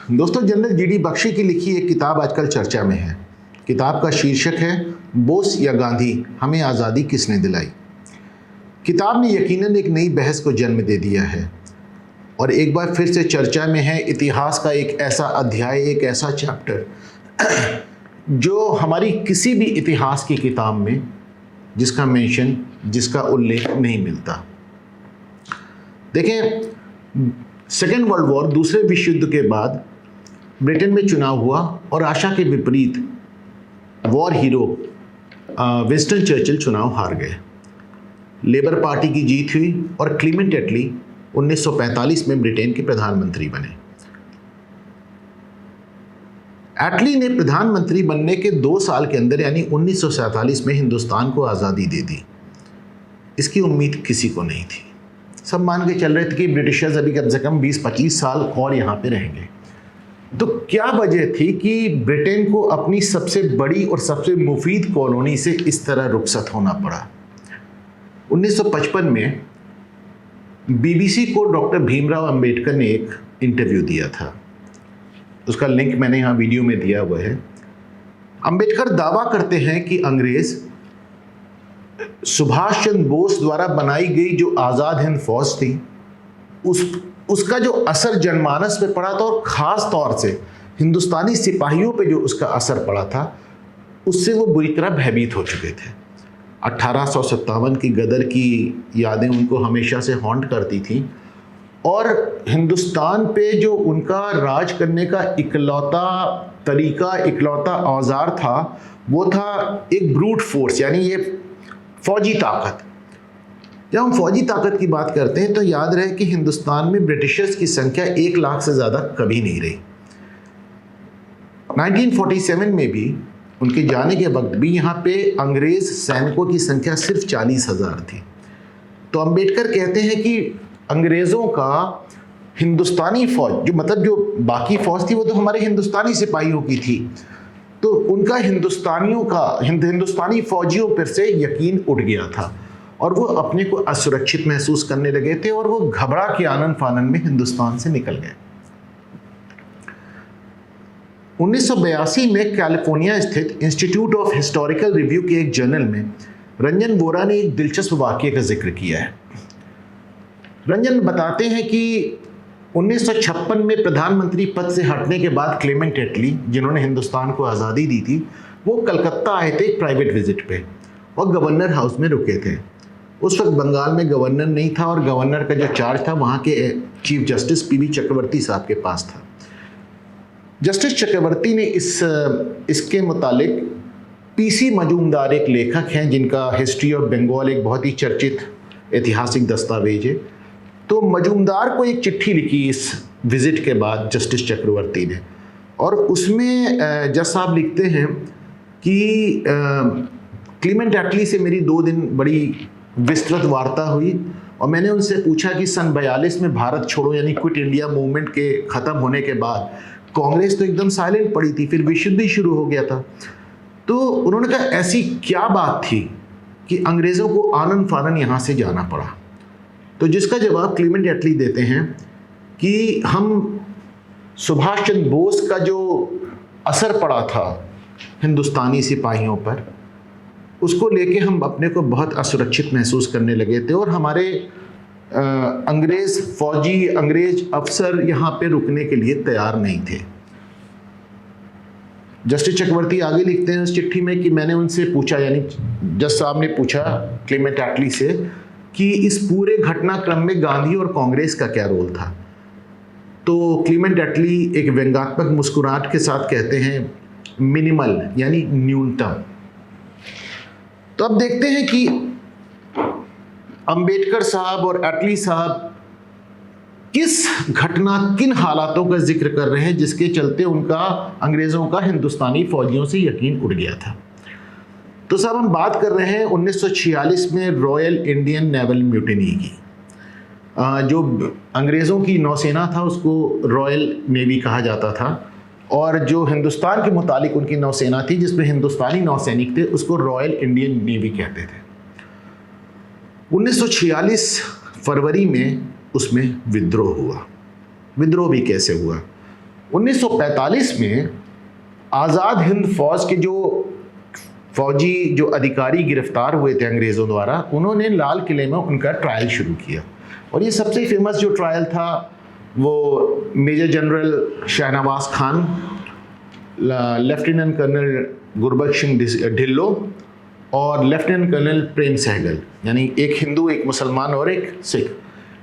दोस्तों, general GD Bakshi की लिखी एक किताब आजकल चर्चा में है। किताब का शीर्षक है बोस या गांधी, हमें आज़ादी किसने दिलाई। किताब ने यकीनन एक नई बहस को जन्म दे दिया है और एक बार फिर से चर्चा में है इतिहास का एक ऐसा अध्याय, एक ऐसा चैप्टर जो हमारी किसी भी इतिहास की किताब में जिसका मेंशन, जिसका उल्लेख नहीं मिलता। देखें, सेकेंड वर्ल्ड वॉर, दूसरे विश्व युद्ध के बाद ब्रिटेन में चुनाव हुआ और आशा के विपरीत वॉर हीरो विंस्टन चर्चिल चुनाव हार गए। लेबर पार्टी की जीत हुई और क्लीमेंट एटली 1945 में ब्रिटेन के प्रधानमंत्री बने। एटली ने प्रधानमंत्री बनने के 2 साल के अंदर यानी 1947 में हिंदुस्तान को आज़ादी दे दी। इसकी उम्मीद किसी को नहीं थी। सब मान के चल रहे थे कि ब्रिटिशर्स अभी कम से कम 20-25 साल और यहाँ पे रहेंगे। तो क्या वजह थी कि ब्रिटेन को अपनी सबसे बड़ी और सबसे मुफीद कॉलोनी से इस तरह रुखसत होना पड़ा। 1955 में बीबीसी को डॉक्टर भीमराव अंबेडकर ने एक इंटरव्यू दिया था। उसका लिंक मैंने यहाँ वीडियो में दिया हुआ है। अंबेडकर दावा करते हैं कि अंग्रेज सुभाष चंद्र बोस द्वारा बनाई गई जो आज़ाद हिंद फौज थी उसका जो असर जनमानस पे पड़ा था और ख़ास तौर से हिंदुस्तानी सिपाहियों पे जो उसका असर पड़ा था, उससे वो बुरी तरह भयभीत हो चुके थे। 1857 की गदर की यादें उनको हमेशा से हॉन्ट करती थी और हिंदुस्तान पे जो उनका राज करने का इकलौता तरीका, इकलौता औजार था, वो था एक ब्रूट फोर्स, यानी ये फौजी ताकत। जब हम फौजी ताकत की बात करते हैं तो याद रहे कि हिंदुस्तान में ब्रिटिशर्स की संख्या 1 लाख से ज़्यादा कभी नहीं रही। 1947 में भी उनके जाने के वक्त भी यहाँ पे अंग्रेज सैनिकों की संख्या सिर्फ 40,000 थी। तो अंबेडकर कहते हैं कि अंग्रेज़ों का हिंदुस्तानी फौज, जो मतलब जो बाकी फौज थी वो तो हमारे हिंदुस्तानी सिपाहियों की थी, तो उनका हिंदुस्तानी फौजियों पर से यकीन उठ गया था और वो अपने को असुरक्षित महसूस करने लगे थे और वो घबरा के आनन फानन में हिंदुस्तान से निकल गए। 1982 में कैलिफोर्निया स्थित इंस्टीट्यूट ऑफ हिस्टोरिकल रिव्यू के एक जर्नल में रंजन वोरा ने एक दिलचस्प वाक़ये का जिक्र किया है। रंजन बताते हैं कि 1956 में प्रधानमंत्री पद से हटने के बाद क्लेमेंट एटली, जिन्होंने हिंदुस्तान को आज़ादी दी थी, वो कलकत्ता आए थे एक प्राइवेट विजिट पे और गवर्नर हाउस में रुके थे। उस वक्त बंगाल में गवर्नर नहीं था और गवर्नर का जो चार्ज था वहाँ के चीफ जस्टिस पीबी चक्रवर्ती साहब के पास था। जस्टिस चक्रवर्ती ने इसके मुतालिक पीसी मजूमदार एक लेखक हैं जिनका हिस्ट्री ऑफ बंगाल एक बहुत ही चर्चित ऐतिहासिक दस्तावेज है, तो मजूमदार को एक चिट्ठी लिखी इस विज़िट के बाद जस्टिस चक्रवर्ती ने, और उसमें जज साहब लिखते हैं कि क्लीमेंट एटली से मेरी 2 दिन बड़ी विस्तृत वार्ता हुई और मैंने उनसे पूछा कि सन 42 में भारत छोड़ो यानी क्विट इंडिया मूवमेंट के ख़त्म होने के बाद कांग्रेस तो एकदम साइलेंट पड़ी थी, फिर विश्व युद्ध ही शुरू हो गया था। तो उन्होंने कहा ऐसी क्या बात थी कि अंग्रेज़ों को आनन फानन यहाँ से जाना पड़ा। तो जिसका जवाब क्लीमेंट एटली देते हैं कि हम सुभाष चंद्र बोस का जो असर पड़ा था हिंदुस्तानी सिपाहियों पर, उसको लेके हम अपने को बहुत असुरक्षित महसूस करने लगे थे और हमारे अंग्रेज अफसर यहाँ पे रुकने के लिए तैयार नहीं थे। जस्टिस चक्रवर्ती आगे लिखते हैं उस चिट्ठी में कि मैंने उनसे पूछा, यानी जज साहब ने पूछा क्लेमेंट एटली से कि इस पूरे घटनाक्रम में गांधी और कांग्रेस का क्या रोल था। तो क्लेमेंट एटली एक व्यंग्यात्मक मुस्कुराहट के साथ कहते हैं मिनिमल, यानी न्यूनतम। तो अब देखते हैं कि अंबेडकर साहब और एटली साहब किस घटना, किन हालातों का जिक्र कर रहे हैं जिसके चलते उनका अंग्रेज़ों का हिंदुस्तानी फौजियों से यकीन उड़ गया था। तो साहब हम बात कर रहे हैं 1946 में रॉयल इंडियन नेवल म्यूटिनी की। जो अंग्रेज़ों की नौसेना था उसको रॉयल नेवी कहा जाता था और जो हिंदुस्तान के मुतालिक उनकी नौसेना थी जिसमें हिंदुस्तानी नौसैनिक थे उसको रॉयल इंडियन नेवी कहते थे। 1946 फरवरी में उसमें विद्रोह हुआ। विद्रोह भी कैसे हुआ? 1945 में आज़ाद हिंद फौज के जो फौजी जो अधिकारी गिरफ्तार हुए थे अंग्रेज़ों द्वारा, उन्होंने लाल किले में उनका ट्रायल शुरू किया। और ये सबसे फेमस जो ट्रायल था वो major general Shahnawaz Khan, lieutenant colonel Gurbaksh Singh Dhillon और लेफ्टिनेंट कर्नल प्रेम सहगल, यानी एक हिंदू, एक मुसलमान और एक सिख,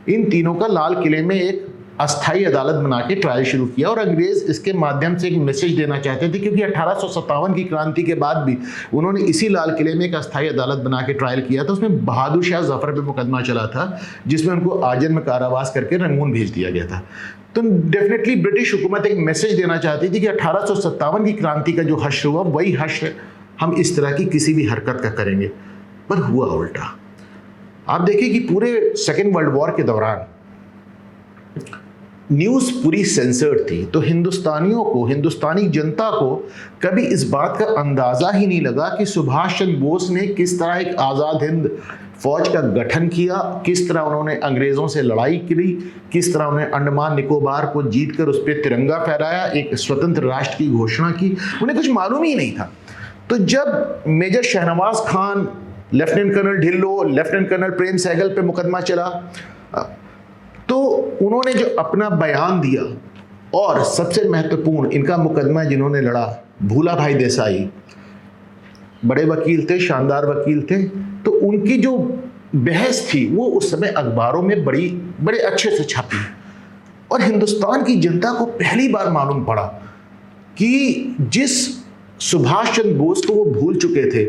इन तीनों का लाल किले में एक अस्थाई अदालत बना के ट्रायल शुरू किया। और अंग्रेज़ इसके माध्यम से एक मैसेज देना चाहते थे, क्योंकि 1857 की क्रांति के बाद भी उन्होंने इसी लाल किले में एक अस्थाई अदालत बना के ट्रायल किया था। उसमें बहादुर शाह जफर पे मुकदमा चला था, जिसमें उनको आजन में कारावास करके रंगून भेज दिया गया था। तो डेफिनेटली ब्रिटिश हुकूमत एक मैसेज देना चाहती थी कि 1857 की क्रांति का जो हश्र हुआ वही हश्र हम इस तरह की किसी भी हरकत का करेंगे। पर हुआ उल्टा। आप देखिए कि पूरे सेकेंड वर्ल्ड वॉर के दौरान न्यूज़ पूरी सेंसर्ड थी, तो हिंदुस्तानियों को, हिंदुस्तानी जनता को कभी इस बात का अंदाज़ा ही नहीं लगा कि सुभाष चंद्र बोस ने किस तरह एक आज़ाद हिंद फौज का गठन किया, किस तरह उन्होंने अंग्रेज़ों से लड़ाई की, किस तरह उन्होंने अंडमान निकोबार को जीतकर उस पर तिरंगा फहराया, एक स्वतंत्र राष्ट्र की घोषणा की। उन्हें कुछ मालूम ही नहीं था। तो जब major Shahnawaz Khan, lieutenant colonel Dhillon, lieutenant colonel Prem Sahgal पे मुकदमा चला, तो उन्होंने जो अपना बयान दिया, और सबसे महत्वपूर्ण इनका मुकदमा जिन्होंने लड़ा, भूला भाई देसाई, बड़े वकील थे, शानदार वकील थे, तो उनकी जो बहस थी वो उस समय अखबारों में बड़े अच्छे से छपी। और हिंदुस्तान की जनता को पहली बार मालूम पड़ा कि जिस सुभाष चंद्र बोस को वो भूल चुके थे,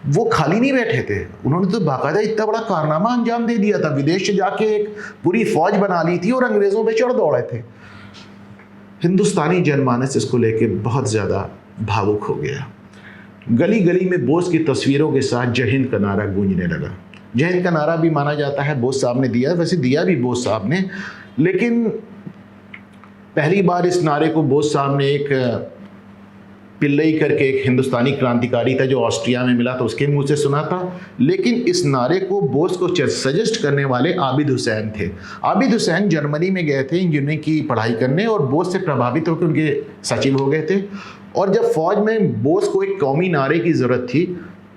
वो खाली नहीं बैठे थे। उन्होंने तो बाकायदा इतना बड़ा कारनामा अंजाम दे दिया था, विदेश से जाके एक पूरी फौज बना ली थी और अंग्रेजों पे चढ़ दौड़े थे। हिंदुस्तानी जनमानस इसको लेके बहुत ज़्यादा भावुक हो गया। गली गली में बोस की तस्वीरों के साथ जय हिंद का नारा गूंजने लगा। जय हिंद का नारा भी माना जाता है बोस साहब ने दिया, वैसे दिया भी बोस साहब ने, लेकिन पहली बार इस नारे को बोस साहब ने एक पिल्लई करके एक हिंदुस्तानी क्रांतिकारी था जो ऑस्ट्रिया में मिला था, उसके मुंह से सुना था। लेकिन इस नारे को बोस को सजेस्ट करने वाले आबिद हुसैन थे। आबिद हुसैन जर्मनी में गए थे इंजीनियरिंग की पढ़ाई करने, और बोस से प्रभावित होकर उनके सचिव हो गए थे। और जब फौज में बोस को एक कौमी नारे की ज़रूरत थी,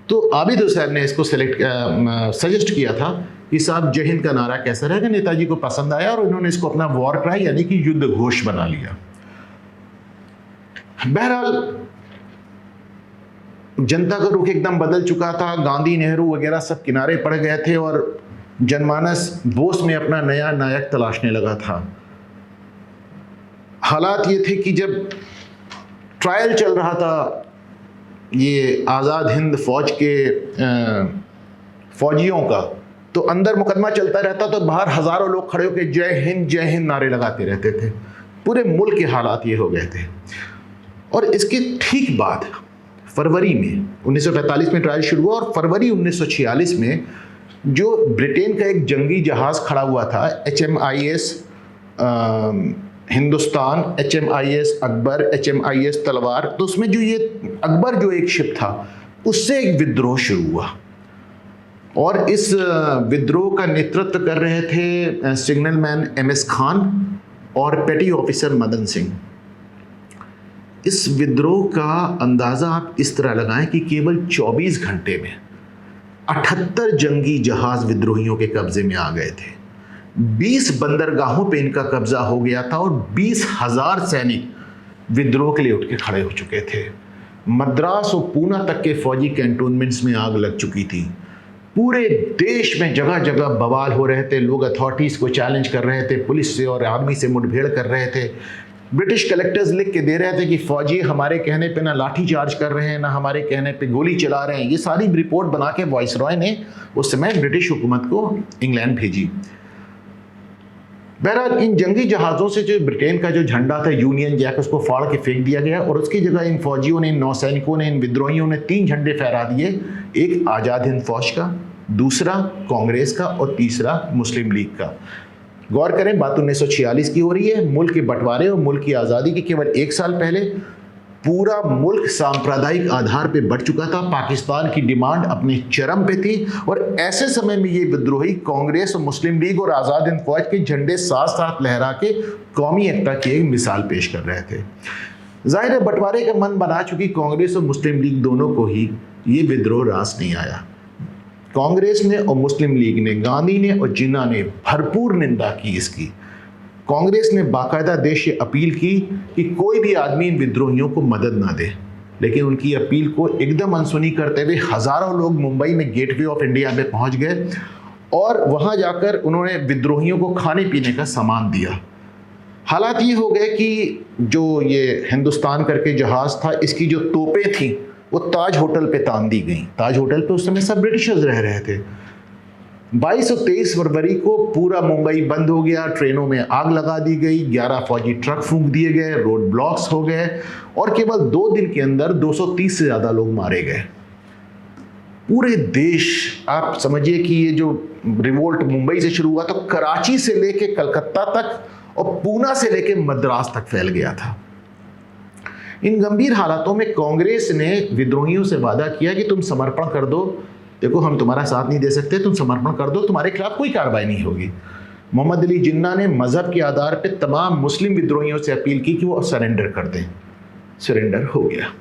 तो आबिद हुसैन ने इसको सजेस्ट किया था कि साहब जय हिंद का नारा कैसा रहेगा। नेताजी को पसंद आया और उन्होंने इसको अपना वॉर क्राई यानी कि युद्ध घोष बना लिया। बहरहाल जनता का रुख एकदम बदल चुका था, गांधी, नेहरू वगैरह सब किनारे पड़ गए थे और जनमानस बोस में अपना नया नायक तलाशने लगा था। हालात ये थे कि जब ट्रायल चल रहा था ये आज़ाद हिंद फौज के फौजियों का, तो अंदर मुकदमा चलता रहता तो बाहर हज़ारों लोग खड़े होकर जय हिंद नारे लगाते रहते थे। पूरे मुल्क के हालात ये हो गए थे। और इसके ठीक बाद फरवरी में 1945 में ट्रायल शुरू हुआ, और फरवरी 1946 में जो ब्रिटेन का एक जंगी जहाज़ खड़ा हुआ था, HMIS Hindustan, HMIS Akbar, HMIS तलवार, तो उसमें जो ये अकबर जो एक शिप था उससे एक विद्रोह शुरू हुआ। और इस विद्रोह का नेतृत्व कर रहे थे सिग्नल मैन MS खान और पेटी ऑफिसर मदन सिंह। इस विद्रोह का अंदाज़ा आप इस तरह लगाएं कि केवल 24 घंटे में 78 जंगी जहाज़ विद्रोहियों के कब्जे में आ गए थे। 20 बंदरगाहों पे इनका कब्जा हो गया था और 20,000 सैनिक विद्रोह के लिए उठ के खड़े हो चुके थे। मद्रास और पूना तक के फौजी कैंटोनमेंट्स में आग लग चुकी थी। पूरे देश में जगह जगह बवाल हो रहे थे, लोग अथॉरिटीज़ को चैलेंज कर रहे थे, पुलिस से और आर्मी से मुठभेड़ कर रहे थे। ब्रिटिश कलेक्टर्स लिख के दे रहे थे कि फौजी हमारे कहने पे ना लाठी चार्ज कर रहे हैं, ना हमारे कहने पे गोली चला रहे हैं। ये सारी रिपोर्ट बना के वाइसरॉय ने उस समय ब्रिटिश हुकूमत को इंग्लैंड भेजी। बहरहाल इन जंगी जहाज़ों से जो ब्रिटेन का जो झंडा था यूनियन जैक, उसको फाड़ के फेंक दिया गया, और उसकी जगह इन फौजियों ने, इन नौसैनिकों ने, इन विद्रोहियों ने 3 झंडे फहरा दिए। एक आज़ाद हिंद फौज का, दूसरा कांग्रेस का और तीसरा मुस्लिम लीग का। गौर करें, बात 1946 की हो रही है। मुल्क के बंटवारे और मुल्क की आज़ादी के केवल 1 साल पहले पूरा मुल्क सांप्रदायिक आधार पे बढ़ चुका था, पाकिस्तान की डिमांड अपने चरम पे थी और ऐसे समय में ये विद्रोही कांग्रेस और मुस्लिम लीग और आज़ाद हिंद फौज के झंडे साथ साथ लहरा के कौमी एकता की एक मिसाल पेश कर रहे थे। जाहिर है बंटवारे का मन बना चुकी कांग्रेस और मुस्लिम लीग दोनों को ही ये विद्रोह रास नहीं आया। कांग्रेस ने और मुस्लिम लीग ने, गांधी ने और जिन्ना ने भरपूर निंदा की इसकी। कांग्रेस ने बाकायदा देश से अपील की कि कोई भी आदमी इन विद्रोहियों को मदद ना दे, लेकिन उनकी अपील को एकदम अनसुनी करते हुए हजारों लोग मुंबई में गेटवे ऑफ इंडिया में पहुंच गए और वहां जाकर उन्होंने विद्रोहियों को खाने पीने का सामान दिया। हालात ये हो गए कि जो ये हिंदुस्तान करके जहाज था, इसकी जो तोपें थी वो ताज होटल पे तान दी गई। ताज होटल पे उस समय सब ब्रिटिशर्स रह रहे थे। 22 और 23 फरवरी को पूरा मुंबई बंद हो गया, ट्रेनों में आग लगा दी गई, 11 फौजी ट्रक फूंक दिए गए, रोड ब्लॉक्स हो गए और केवल 2 दिन के अंदर 230 से ज़्यादा लोग मारे गए। पूरे देश, आप समझिए कि ये जो रिवोल्ट मुंबई से शुरू हुआ तो कराची से लेके कलकत्ता तक और पूना से लेके मद्रास तक फैल गया था। इन गंभीर हालातों में कांग्रेस ने विद्रोहियों से वादा किया कि तुम समर्पण कर दो, देखो हम तुम्हारा साथ नहीं दे सकते, तुम समर्पण कर दो, तुम्हारे खिलाफ कोई कार्रवाई नहीं होगी। मोहम्मद अली जिन्ना ने मजहब के आधार पर तमाम मुस्लिम विद्रोहियों से अपील की कि वो सरेंडर कर दें। सरेंडर हो गया।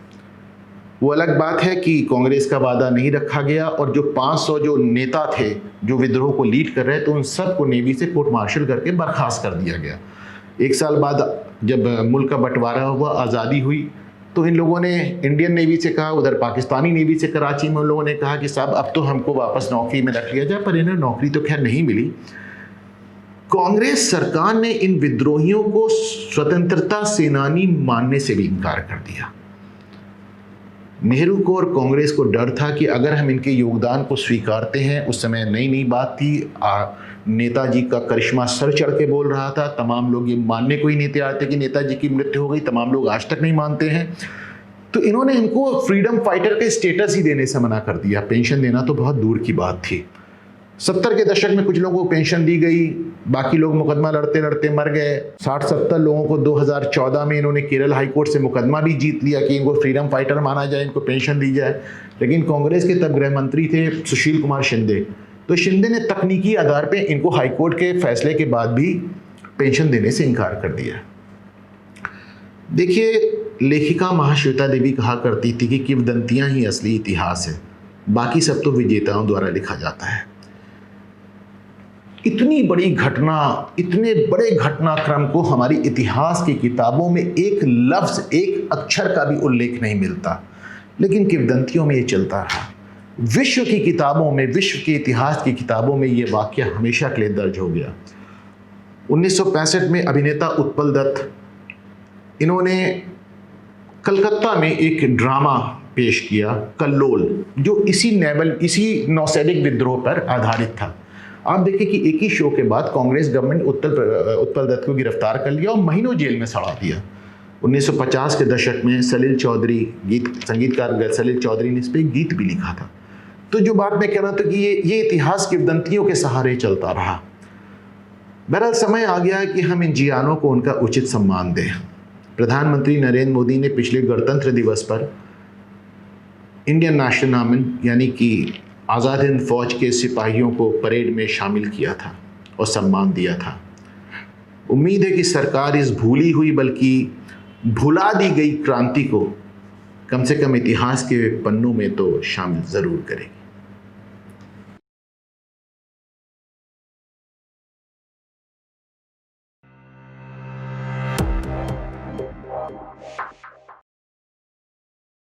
वो अलग बात है कि कांग्रेस का वादा नहीं रखा गया और जो 500 जो नेता थे जो विद्रोह को लीड कर रहे थे, उन सबको नेवी से कोर्ट मार्शल करके बर्खास्त कर दिया गया। 1 साल बाद जब मुल्क का बंटवारा हुआ, आज़ादी हुई, तो इन लोगों ने इंडियन नेवी से कहा, उधर पाकिस्तानी नेवी से कराची में उन लोगों ने कहा कि साहब अब तो हमको वापस नौकरी में रख लिया जाए, पर इन्हें नौकरी तो खैर नहीं मिली। कांग्रेस सरकार ने इन विद्रोहियों को स्वतंत्रता सेनानी मानने से भी इनकार कर दिया। नेहरू को और कांग्रेस को डर था कि अगर हम इनके योगदान को स्वीकारते हैं, उस समय नई नई बात थी, नेताजी का करिश्मा सर चढ़ के बोल रहा था, तमाम लोग ये मानने को ही नहीं तैयार थे कि नेताजी की मृत्यु हो गई, तमाम लोग आज तक नहीं मानते हैं। तो इन्होंने इनको फ्रीडम फाइटर के स्टेटस ही देने से मना कर दिया। पेंशन देना तो बहुत दूर की बात थी। 70 के दशक में कुछ लोगों को पेंशन दी गई, बाकी लोग मुकदमा लड़ते लड़ते मर गए। 60-70 लोगों को 2014 में इन्होंने केरल हाई कोर्ट से मुकदमा भी जीत लिया कि इनको फ्रीडम फाइटर माना जाए, इनको पेंशन दी जाए। लेकिन कांग्रेस के तब गृह मंत्री थे सुशील कुमार शिंदे, तो शिंदे ने तकनीकी आधार पे इनको हाई कोर्ट के फैसले के बाद भी पेंशन देने से इनकार कर दिया। देखिए, लेखिका महाश्वेता देवी कहा करती थी कि किंवदंतियां ही असली इतिहास है, बाकी सब तो विजेताओं द्वारा लिखा जाता है। इतनी बड़ी घटना, इतने बड़े घटनाक्रम को हमारी इतिहास की किताबों में एक लफ्ज, एक अक्षर का भी उल्लेख नहीं मिलता, लेकिन किंवदंतियों में ये चलता रहा। विश्व की किताबों में, विश्व के इतिहास की किताबों में ये वाकया हमेशा के लिए दर्ज हो गया। 1965 में अभिनेता उत्पल दत्त, इन्होंने कलकत्ता में एक ड्रामा पेश किया, कल्लोल, जो इसी नौसैनिक विद्रोह पर आधारित था। आप देखिए कि एक ही शो के बाद कांग्रेस गवर्नमेंट उत्पल दत्त को गिरफ्तार कर लिया और महीनों जेल में सड़ा दिया। 1950 के दशक में सलील चौधरी, संगीतकार सलील चौधरी ने इस पर एक गीत भी लिखा था। तो जो बात मैं कह रहा था कि ये इतिहास किंवदंतियों के सहारे चलता रहा। बहरहाल समय आ गया है कि हम इन जियानों को उनका उचित सम्मान दें। प्रधानमंत्री नरेंद्र मोदी ने पिछले गणतंत्र दिवस पर इंडियन नेशनल आर्मी यानी कि आज़ाद हिंद फौज के सिपाहियों को परेड में शामिल किया था और सम्मान दिया था। उम्मीद है कि सरकार इस भूली हुई बल्कि भुला दी गई क्रांति को कम से कम इतिहास के पन्नों में तो शामिल ज़रूर करेगी।